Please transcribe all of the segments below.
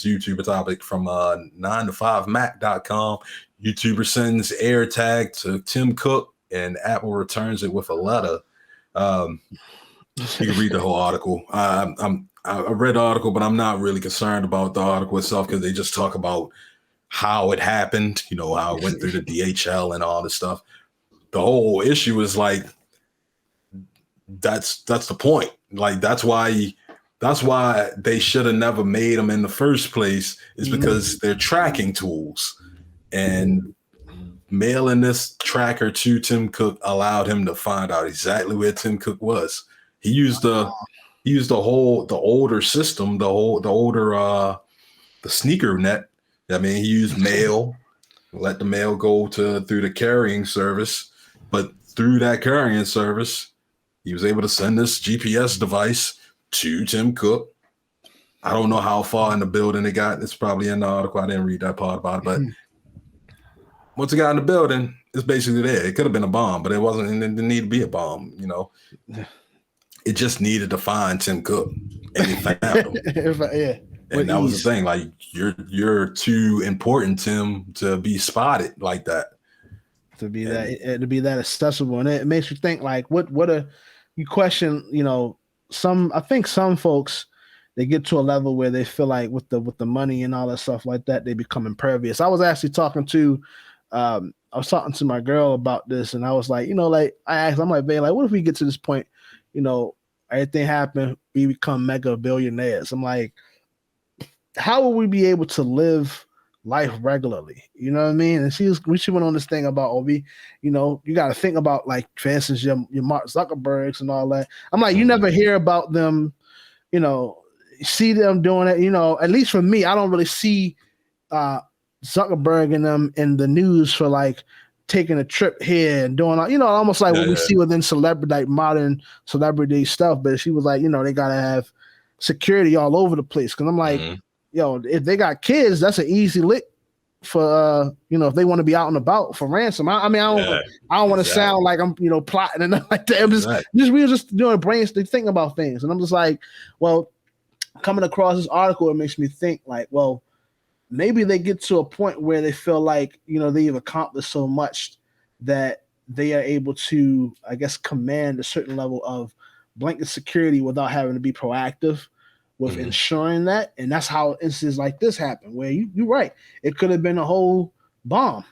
this YouTuber topic from 9to5mac.com. YouTuber sends AirTag to Tim Cook, and Apple returns it with a letter. You can read the whole article. I read the article, but I'm not really concerned about the article itself because they just talk about how it happened, how it went through the DHL and all this stuff. The whole issue is like, that's the point. Like, that's why they should have never made them in the first place, is because they're tracking tools, and mailing this tracker to Tim Cook allowed him to find out exactly where Tim Cook was. He used the older system, the sneaker net. I mean, he used mail, let the mail go through the carrying service, but through that carrying service, he was able to send this GPS device to Tim Cook. I don't know how far in the building it got. It's probably in the article. I didn't read that part about it, but once it got in the building, it's basically there. It could have been a bomb, but it wasn't. It didn't need to be a bomb, It just needed to find Tim Cook, and he found him. And that was the thing. Like, you're too important, Tim, to be spotted like that. To be that accessible, and it makes you think like, you question? I think some folks, they get to a level where they feel like with the money and all that stuff like that, they become impervious. I was actually talking to my girl about this, and I was like, I asked, I'm like, babe, like, what if we get to this point, everything happened, we become mega billionaires? I'm like, how will we be able to live life regularly? You know what I mean? And she went on this thing about, you got to think about, like, for instance, your Mark Zuckerbergs and all that. I'm like, you never hear about them, see them doing it. At least for me, I don't really see Zuckerberg and them in the news for, like, taking a trip here and doing, almost like what we see within celebrity, like modern celebrity stuff. But she was like, they gotta have security all over the place. Cause I'm like, if they got kids, that's an easy lick for if they want to be out and about for ransom. I don't want to sound like I'm plotting and like that. I'm we were just doing brains to think about things, and I'm just like, well, coming across this article, it makes me think like, well, maybe they get to a point where they feel like, they've accomplished so much that they are able to, I guess, command a certain level of blanket security without having to be proactive with ensuring that. And that's how instances like this happen, where you're right. It could have been a whole bomb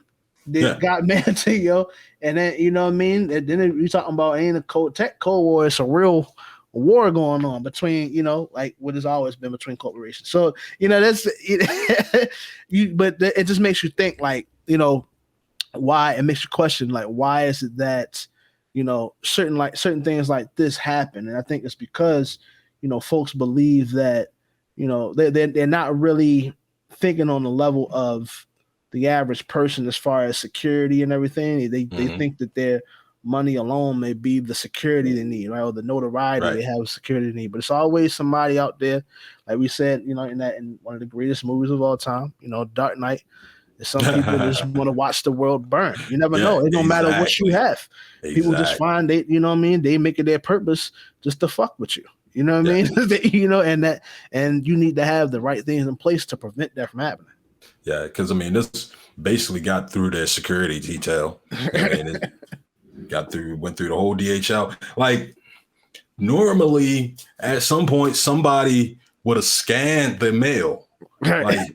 that got mad to you. And then, you know what I mean? And then you're talking about ain't a Cold War. It's a real war going on between, like what has always been between corporations. So, that's but it just makes you think, like, why. It makes you question, like, why is it that, certain things like this happen? And I think it's because, folks believe that, they're not really thinking on the level of the average person as far as security and everything. They think that their money alone may be the security they need, right? Or the notoriety they have, security they need. But it's always somebody out there, like we said, in one of the greatest movies of all time, Dark Knight. There's some people that just want to watch the world burn. You never know. It don't matter what you have. People just find they, they make it their purpose just to fuck with you. You know what I mean? And you need to have the right things in place to prevent that from happening. Yeah, because this basically got through their security detail. It went through the whole DHL. Like, normally at some point somebody would have scanned the mail. Like,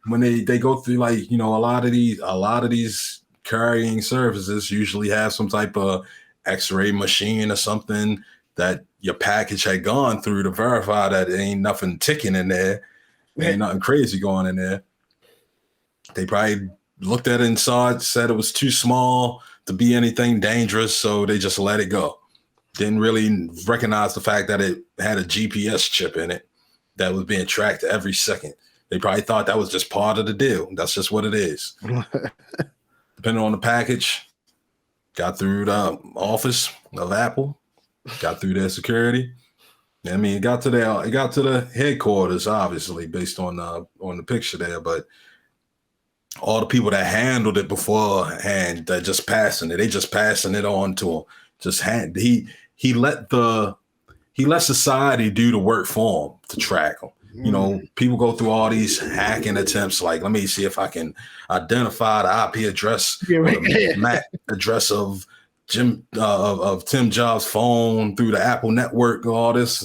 when they go through, like, a lot of these carrying services usually have some type of X-ray machine or something that your package had gone through to verify that there ain't nothing ticking in there. There ain't nothing crazy going in there. They probably looked at it and saw it, said it was too small to be anything dangerous, so they just let it go. Didn't really recognize the fact that it had a GPS chip in it that was being tracked every second. They probably thought that was just part of the deal. That's just what it is. Depending on the package, got through the office of Apple, got through their security. It got to the headquarters, obviously, based on the picture there, but all the people that handled it beforehand, that just passing it on to him. He let society do the work for him to track him. you know, people go through all these hacking attempts. Like, let me see if I can identify the IP address or the MAC address of Tim Jobs' phone through the Apple network. All this.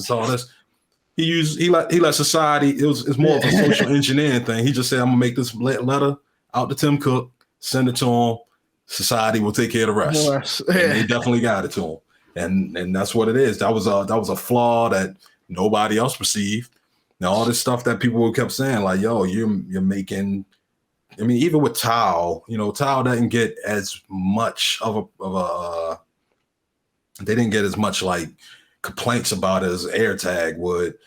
He let society. It's more of a social engineering thing. He just said, "I'm gonna make this letter out to Tim Cook, send it to him. Society will take care of the rest." And they definitely got it to him, and that's what it is. That was a flaw that nobody else perceived. Now all this stuff that people kept saying, like, "Yo, you're making." I mean, even with Tile, you know, Tile doesn't get as much of a they didn't get as much like complaints about it as AirTag would,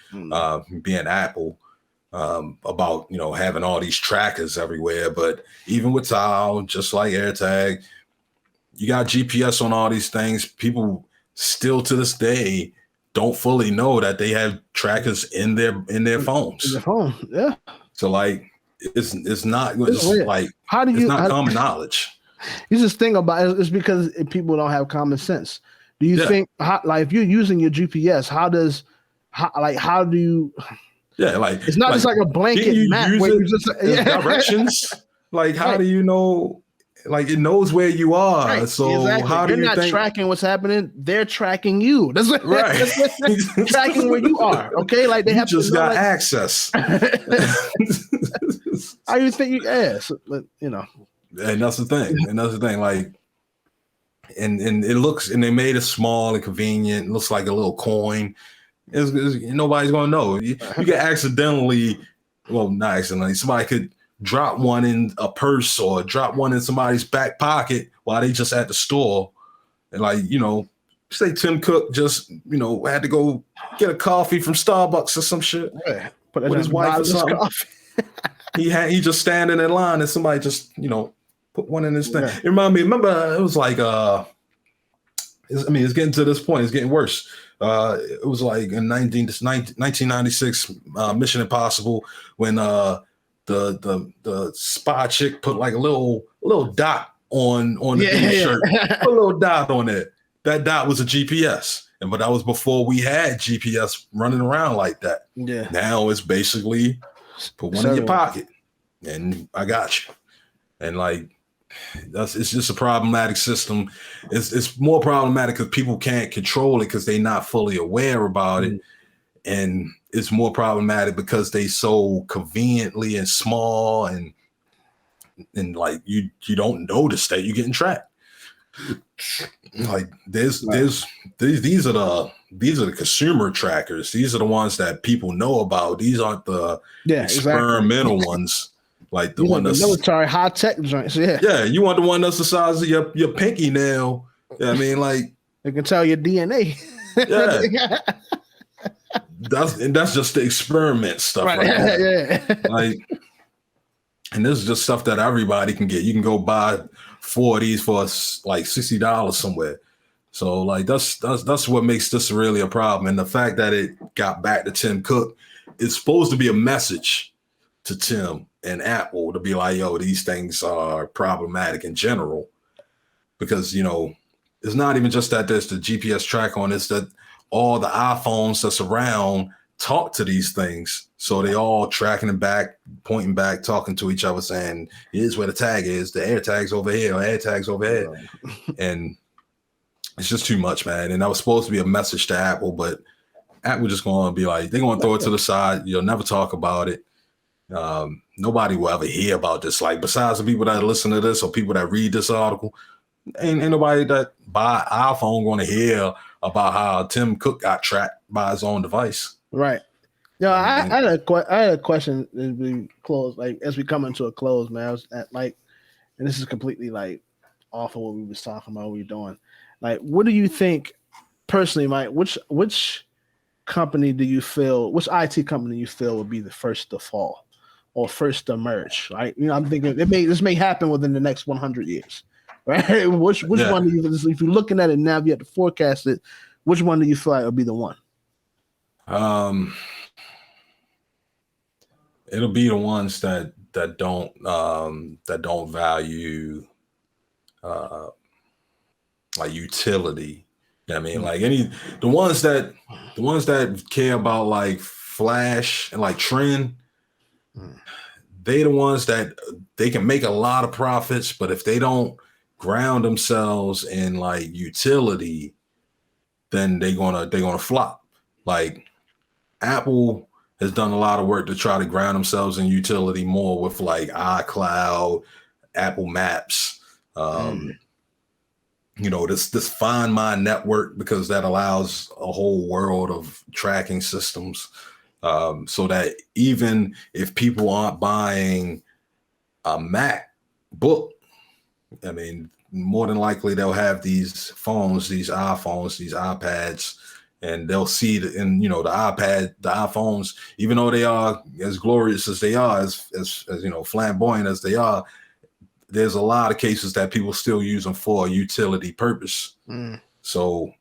being Apple, about, you know, having all these trackers everywhere. But even with Tile, just like AirTag, you got GPS on all these things. People still to this day don't fully know that they have trackers in their phones. In their phone, yeah. So like, it's not like, it's not common knowledge. You just think about it, it's because people don't have common sense. Do you think, like, if you're using your GPS, how do you? Yeah, like, it's not just like a blanket map where you just directions. Like, how do you know? Like, it knows where you are. Right. So how do you think? They're not tracking what's happening. They're tracking you. That's what, right. That's tracking where you are. Okay, like they have just got access. How do you think you ask? But you know, and that's the thing. Like. And it looks, and they made it small and convenient. It looks like a little coin. Nobody's gonna know. You could accidentally, well, not accidentally, somebody could drop one in a purse or drop one in somebody's back pocket while they just at the store. And like, you know, say Tim Cook just, you know, had to go get a coffee from Starbucks or some shit with his wife or something. He just standing in line and somebody just, you know, put one in this thing. It remember it was like it's getting to this point, it's getting worse. It was like in 1996 Mission Impossible when the spy chick put like a little dot on the shirt. Put a little dot on it. That dot was a GPS. But that was before we had GPS running around like that. Yeah. Now it's basically put one in your pocket and I got you. And like, it's just a problematic system. It's more problematic because people can't control it because they're not fully aware about it, and it's more problematic because they so conveniently and small and like you don't notice that you're getting tracked. Like these are the consumer trackers. These are the ones that people know about. These aren't the experimental ones. Like the one that's military high tech joints, yeah. You want the one that's the size of your pinky nail. Yeah, I mean, like it can tell your DNA. Yeah, that's just the experiment stuff, right? Like, and this is just stuff that everybody can get. You can go buy 4 of these for like $60 somewhere. So like that's what makes this really a problem. And the fact that it got back to Tim Cook, it's supposed to be a message to Tim and Apple to be like, yo, these things are problematic in general, because, you know, it's not even just that there's the GPS track on, it's that all the iPhones that's around talk to these things. So they all tracking them back, pointing back, talking to each other, saying, here's where the tag is, the AirTag's over here, or AirTag's over here. And it's just too much, man. And that was supposed to be a message to Apple, but Apple just going to be like, they're going to throw it to the side. You'll never talk about it. Nobody will ever hear about this. Like, besides the people that listen to this or people that read this article, ain't nobody that buy iPhone going to hear about how Tim Cook got tracked by his own device. Right. No, I had a question as we close, like as we come into a close, man. I was at, like, and this is completely like off of what we was talking about, what we were doing. Like, what do you think personally, Mike? Which company do you feel? Which IT company you feel would be the first to fall or first to emerge? Right? You know, I'm thinking this may happen within the next 100 years. Right? Which one do you? If you're looking at it now, you have to forecast it. Which one do you feel like will be the one? It'll be the ones that don't value like utility. I mean, like the ones that care about like Flash and like Trend, they the ones that they can make a lot of profits, but if they don't ground themselves in like utility, then they're gonna flop. Like Apple has done a lot of work to try to ground themselves in utility more with like iCloud, Apple Maps, this Find My network, because that allows a whole world of tracking systems, so that even if people aren't buying a MacBook, I mean, more than likely they'll have these phones, these iPhones, these iPads, and they'll see the iPhones, even though they are as glorious as they are, as flamboyant as they are, there's a lot of cases that people still use them for a utility purpose. So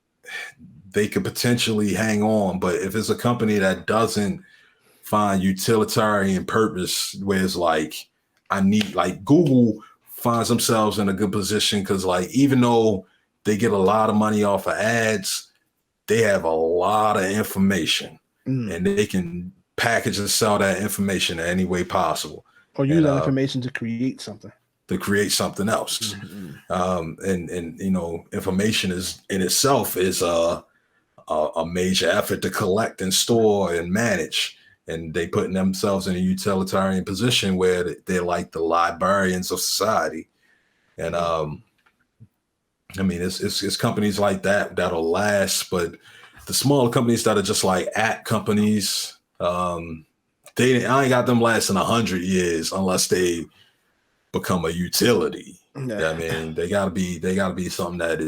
they could potentially hang on. But if it's a company that doesn't find utilitarian purpose, where it's like, Google finds themselves in a good position because like, even though they get a lot of money off of ads, they have a lot of information and they can package and sell that information in any way possible. Or use that information to create something. Else. Information is in itself is a major effort to collect and store and manage. And they putting themselves in a utilitarian position where they're like the librarians of society. And it's companies like that'll last, but the smaller companies that are just like app companies, I ain't got them lasting 100 years unless they become a utility. I mean, they gotta be something that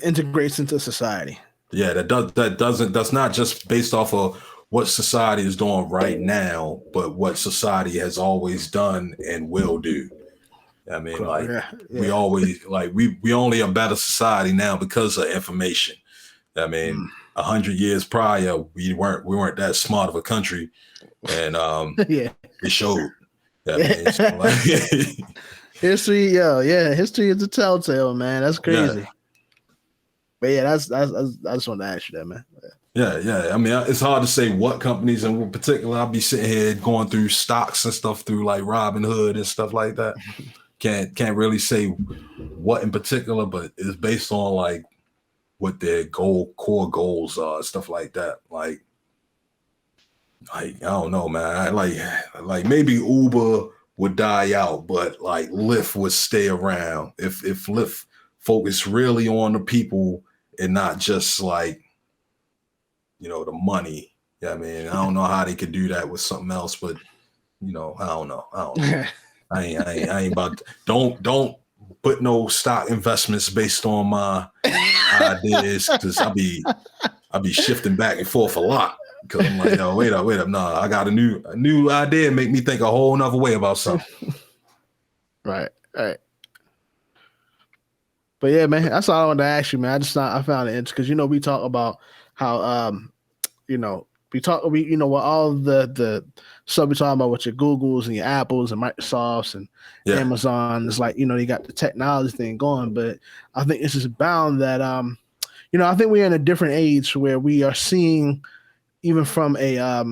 integrates into society. Yeah, that's not just based off of what society is doing right now, but what society has always done and will do. I mean, we always we only a better society now because of information. I mean, 100 years prior, we weren't that smart of a country, and it showed. I mean, history, history is a telltale, man. That's crazy. Yeah. But yeah, I just want to ask you that, man. Yeah. I mean, it's hard to say what companies, and in particular, I'll be sitting here going through stocks and stuff through like Robinhood and stuff like that. Can't really say what in particular, but it's based on like what their core goals are, stuff like that. Like I don't know, man. Like maybe Uber would die out, but like Lyft would stay around if Lyft focused really on the people and not just like the money. Yeah, I mean, I don't know how they could do that with something else, but I don't know. I ain't about to, don't put no stock investments based on my ideas, because I'll be shifting back and forth a lot, because I'm like, wait up, nah, I got a new idea, make me think a whole nother way about something. Right. But yeah, man, that's all I wanted to ask you, man. I found it interesting because we talk about how with all the stuff we talking about with your Googles and your Apples and Microsofts and Amazon. It's like you got the technology thing going, but I think it's just bound that I think we're in a different age where we are seeing, even from a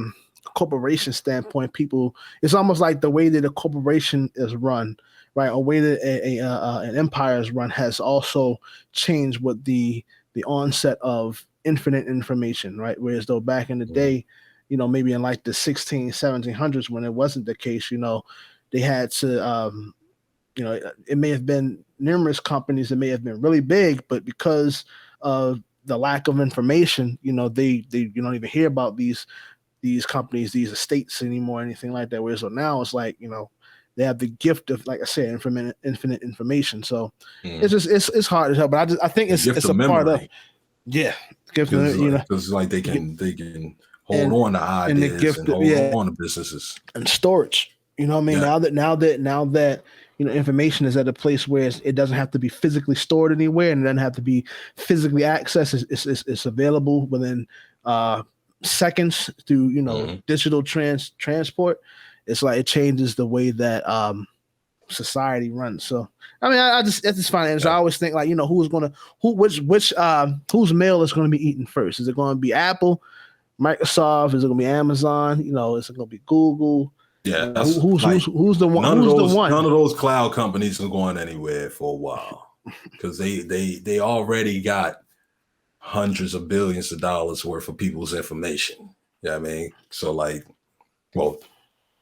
corporation standpoint, people. It's almost like the way that a corporation is run, right? A way that an empire is run has also changed with the onset of infinite information, right? Whereas though back in the day, maybe in like the 1700s when it wasn't the case, they had to, it may have been numerous companies that may have been really big, but because of the lack of information, they you don't even hear about these companies, these estates anymore, anything like that. Whereas so now it's like, they have the gift of, like I said, infinite information. So it's just it's hard to tell, but I think it's a part of because like they can hold on to ideas and hold on to businesses and storage. You know what I mean? Yeah. Now that information is at a place where it doesn't have to be physically stored anywhere, and it doesn't have to be physically accessed. It's available within seconds through digital transport. It's like it changes the way that society runs. So I mean, I just find it. So I always think like whose mail is going to be eaten first? Is it going to be Apple Microsoft? Is it gonna be Amazon? You know, is it gonna be Google? Yeah, Who, that's who's like who's the one? none of Who's the those one? none of those cloud companies are going anywhere for a while because they already got hundreds of billions of dollars worth of people's information. Yeah, I mean, so like, well,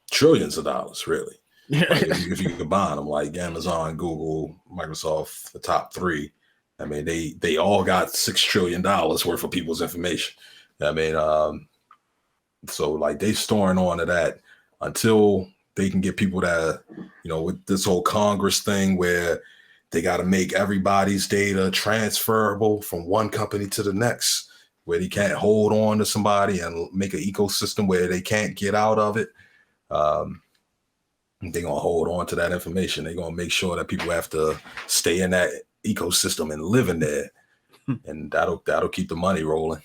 trillions of dollars really. Like if you combine them, like Amazon, Google, Microsoft, the top three, I mean, they all got $6 trillion worth of people's information. I mean, so like they storing on to that until they can get people that, you know, with this whole Congress thing where they got to make everybody's data transferable from one company to the next, where they can't hold on to somebody and make an ecosystem where they can't get out of it. They're gonna hold on to that information. They're gonna make sure that people have to stay in that ecosystem and live in there, and that'll keep the money rolling.